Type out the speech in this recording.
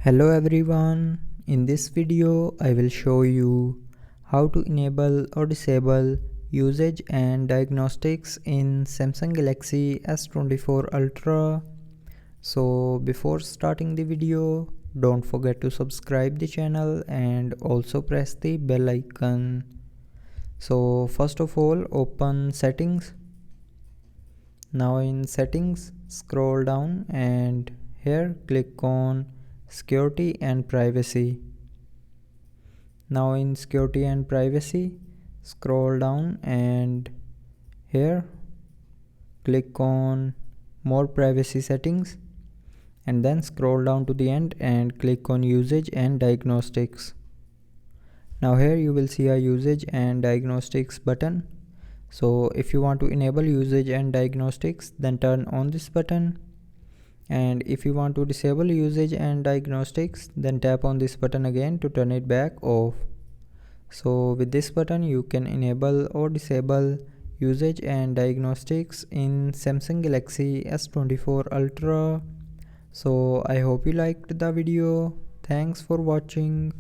Hello everyone, in this video I will show you how to enable or disable usage and diagnostics in Samsung Galaxy S24 Ultra. So before starting the video, don't forget to subscribe the channel and also press the bell icon. So first of all, open settings. Now in settings, scroll down and here click on security and privacy. Now in security and privacy, scroll down and here click on more privacy settings and then scroll down to the end and click on usage and diagnostics. Now here you will see a usage and diagnostics button. So if you want to enable usage and diagnostics, then turn on this button. And if you want to disable usage and diagnostics, then tap on this button again to turn it back off. So with this button you can enable or disable usage and diagnostics in Samsung Galaxy S24 Ultra. So I hope you liked the video. Thanks for watching.